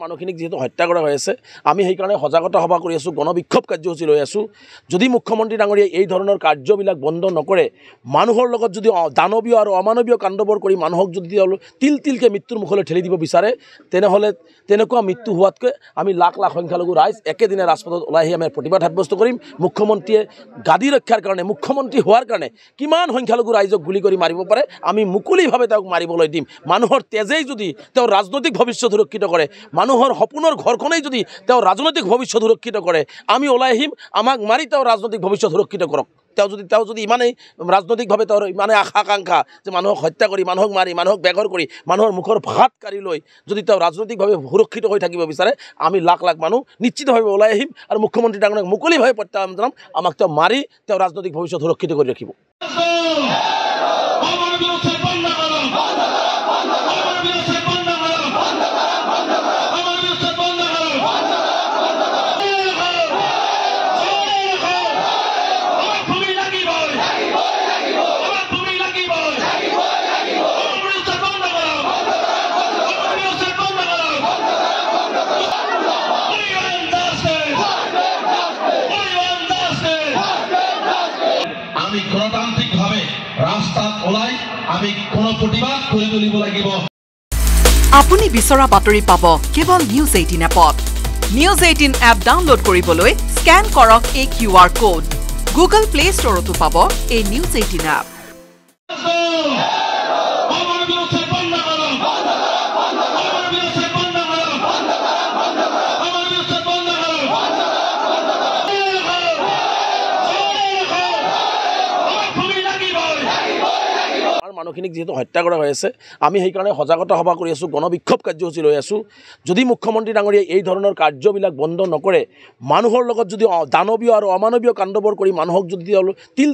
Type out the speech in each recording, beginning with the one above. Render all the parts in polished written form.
মানুহখিনিক যেহেতু হত্যা কৰা হৈ আছে আমি সেইকাৰণে সজাগতা সভা কৰি আছোঁ গণবিক্ষোভ কাৰ্যসূচী লৈ আছোঁ যদি মুখ্যমন্ত্ৰী ডাঙৰীয়াই এই ধৰণৰ কাৰ্যবিলাক বন্ধ নকৰে মানুহৰ লগত যদি দানৱীয় আৰু অমানৱীয় কাণ্ডবোৰ কৰি মানুহক যদি তিলকে মৃত্যুৰ মুখলৈ ঠেলি দিব বিচাৰে তেনেহ'লে তেনেকুৱা মৃত্যু হোৱাতকৈ আমি লাখ লাখ সংখ্যালঘু ৰাইজ একেদিনে ৰাজপথত ওলাই আহি আমি প্ৰতিবাদ সাব্যস্ত কৰিম মুখ্যমন্ত্ৰীয়ে গাদী ৰক্ষাৰ কাৰণে মুখ্যমন্ত্ৰী হোৱাৰ কাৰণে কিমান সংখ্যালঘু ৰাইজক গুলি কৰি মাৰিব পাৰে আমি মুকলিভাৱে তেওঁক মাৰিবলৈ দিম মানুহৰ তেজেই যদি তেওঁৰ ৰাজনৈতিক ভৱিষ্যত সুৰক্ষিত কৰে মানুহৰ সপোনৰ ঘৰখনেই যদি তেওঁৰ ৰাজনৈতিক ভৱিষ্যত সুৰক্ষিত কৰে আমি ওলাই আহিম আমাক মাৰি তেওঁৰ ৰাজনৈতিক ভৱিষ্যত সুৰক্ষিত কৰক তেওঁ যদি ইমানেই ৰাজনৈতিকভাৱে তেওঁৰ ইমানেই আশা আকাংক্ষা যে মানুহক হত্যা কৰি মানুহক মাৰি মানুহক বেঘৰ কৰি মানুহৰ মুখৰ ভাত কাঢ়ি লৈ যদি তেওঁ ৰাজনৈতিকভাৱে সুৰক্ষিত হৈ থাকিব বিচাৰে আমি লাখ লাখ মানুহ নিশ্চিতভাৱে ওলাই আহিম আৰু মুখ্যমন্ত্ৰী ডাঙৰীয়াক মুকলিভাৱে প্ৰত্যাহ্বান জনাম আমাক তেওঁ মাৰি তেওঁৰ ৰাজনৈতিক ভৱিষ্যত সুৰক্ষিত কৰি ৰাখিব আমি গণতান্ত্ৰিকভাবে ৰাস্তাত ওলাই আমি কোন প্ৰতিবাদ কৰে তুলিব লাগিব আপুনি বিচৰা বাতৰি পাব কেৱল নিউজ 18 এপত নিউজ 18 এপ ডাউনলোড কৰিবলৈ স্ক্যান কৰক এই QR কোড গুগল প্লে ষ্টৰতো পাব এই নিউজ 18 এপ মানুহখিনিক যেহেতু হত্যা কৰা হৈ আছে আমি সেইকাৰণে সজাগতা সভা কৰি আছোঁ গণবিক্ষোভ কাৰ্যসূচী লৈ আছোঁ যদি মুখ্যমন্ত্ৰী ডাঙৰীয়াই এই ধৰণৰ কাৰ্যবিলাক বন্ধ নকৰে মানুহৰ লগত যদি দানৱীয় আৰু অমানৱীয় কাণ্ডবোৰ কৰি মানুহক যদি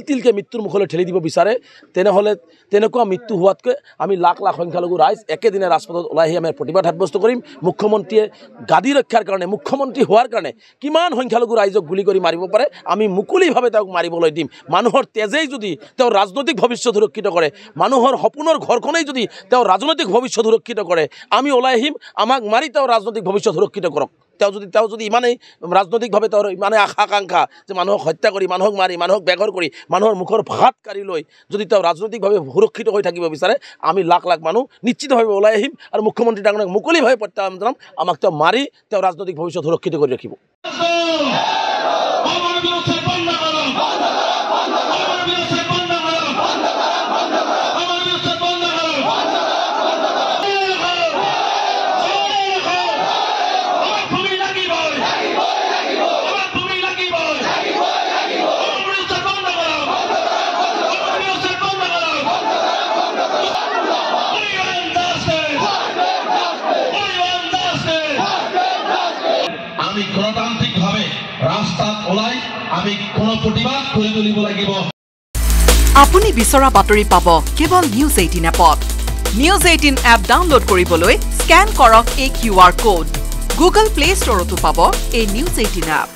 তিলকে মৃত্যুৰ মুখলৈ ঠেলি দিব বিচাৰে তেনেহ'লে তেনেকুৱা মৃত্যু হোৱাতকৈ আমি লাখ লাখ সংখ্যালঘু ৰাইজ একেদিনে ৰাজপথত ওলাই আহি আমি প্ৰতিবাদ সাব্যস্ত কৰিম মুখ্যমন্ত্ৰীয়ে গাদী ৰক্ষাৰ কাৰণে মুখ্যমন্ত্ৰী হোৱাৰ কাৰণে কিমান সংখ্যালঘু ৰাইজক গুলি কৰি মাৰিব পাৰে আমি মুকলিভাৱে তেওঁক মাৰিবলৈ দিম মানুহৰ তেজেই যদি তেওঁৰ ৰাজনৈতিক ভৱিষ্যত সুৰক্ষিত কৰে মানুহৰ সপোনৰ ঘৰখনেই যদি তেওঁৰ ৰাজনৈতিক ভৱিষ্যত সুৰক্ষিত কৰে আমি ওলাই আহিম আমাক মাৰি তেওঁৰ ৰাজনৈতিক ভৱিষ্যত সুৰক্ষিত কৰক তেওঁ যদি ইমানেই ৰাজনৈতিকভাৱে তেওঁৰ ইমানেই আশা আকাংক্ষা যে মানুহক হত্যা কৰি মানুহক মাৰি মানুহক বেঘৰ কৰি মানুহৰ মুখৰ ভাত কাঢ়ি লৈ যদি তেওঁ ৰাজনৈতিকভাৱে সুৰক্ষিত হৈ থাকিব বিচাৰে আমি লাখ লাখ মানুহ নিশ্চিতভাৱে ওলাই আহিম আৰু মুখ্যমন্ত্ৰী ডাঙৰীয়াক মুকলিভাৱে প্ৰত্যাহ্বান জনাম আমাক তেওঁ মাৰি তেওঁৰ ৰাজনৈতিক ভৱিষ্যত সুৰক্ষিত কৰি ৰাখিব আমি গণতান্ত্ৰিকভাবে ৰাস্তাত ওলাই আমি কোন প্ৰতিবাদ কৰে তুলিব লাগিব আপুনি বিচৰা বাতৰি পাব কেৱল নিউজ 18 এপত নিউজ 18 এপ ডাউনলোড কৰিবলৈ স্ক্যান কৰক এই QR কোড গুগল প্লে ষ্টৰতো পাব এই নিউজ 18 এপ